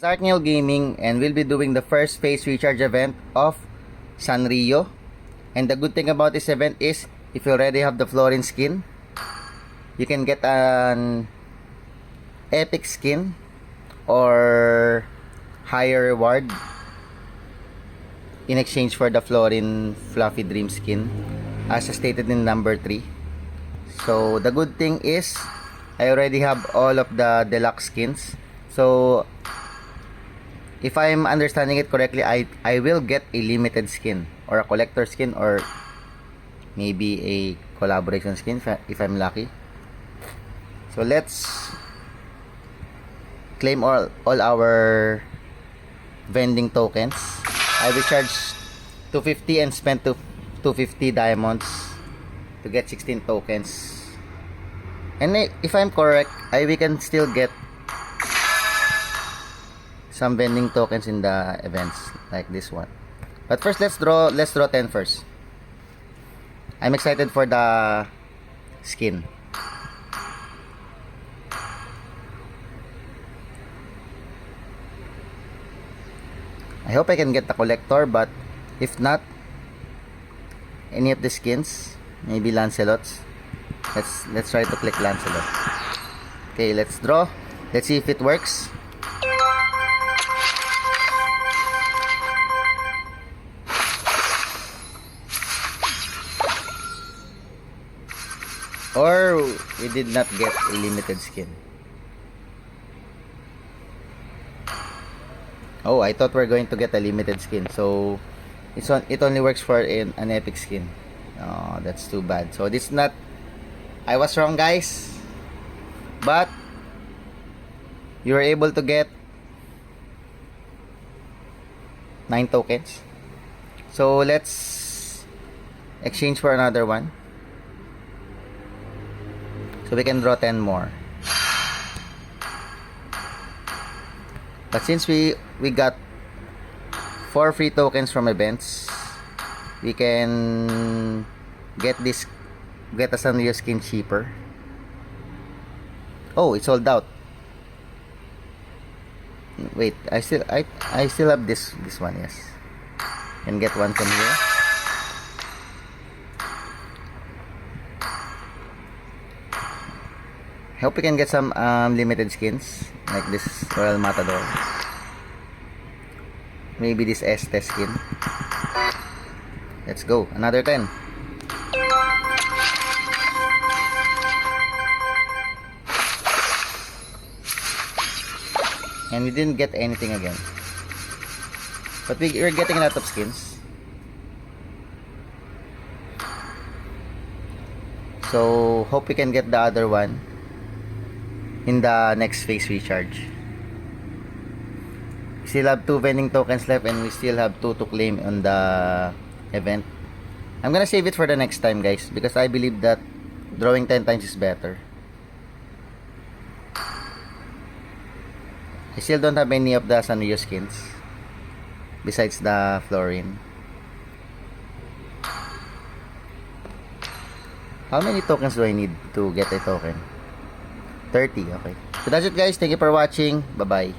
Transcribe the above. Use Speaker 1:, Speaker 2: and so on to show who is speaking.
Speaker 1: Dark Nail Gaming, and we'll be doing the first phase recharge event of Sanrio. And the good thing about this event is, if you already have the Florin skin, you can get an epic skin or higher reward in exchange for the Florin Fluffy Dream skin, as stated in number 3. So the good thing is, I already have all of the deluxe skins. So if I'm understanding it correctly, I will get a limited skin or a collector skin or maybe a collaboration skin if I'm lucky. So let's claim all our vending tokens. I recharged 250 and spent 250 diamonds to get 16 tokens. And if I'm correct, we can still get some vending tokens in the events like this one. But first, let's draw 10 first. I'm excited for the skin. I hope I can get the collector, but if not, any of the skins, maybe Lancelot's. Let's try to click Lancelot. Okay, let's draw. Let's see if it works. Or we did not get a limited skin. Oh, I thought we're going to get a limited skin. So it only works for an epic skin. Oh, that's too bad. So this is not, I was wrong, guys. But you were able to get 9 tokens. So let's exchange for another one, so we can draw 10 more. But since we got 4 free tokens from events, we can get a Sanrio skin cheaper. Oh, it's sold out. Wait, I still have this one. Yes, can get one from here. Hope we can get some limited skins like this Royal Matador. Maybe this Este skin. Let's go, another 10. And we didn't get anything again, but we're getting a lot of skins. So hope we can get the other one in the next phase recharge. We still have 2 vending tokens left, and we still have 2 to claim on the event. I'm gonna save it for the next time, guys, because I believe that drawing 10 times is better. I still don't have any of the Sanrio skins besides the Florin. How many tokens do I need to get a token? 30, okay. So that's it, guys. Thank you for watching. Bye-bye.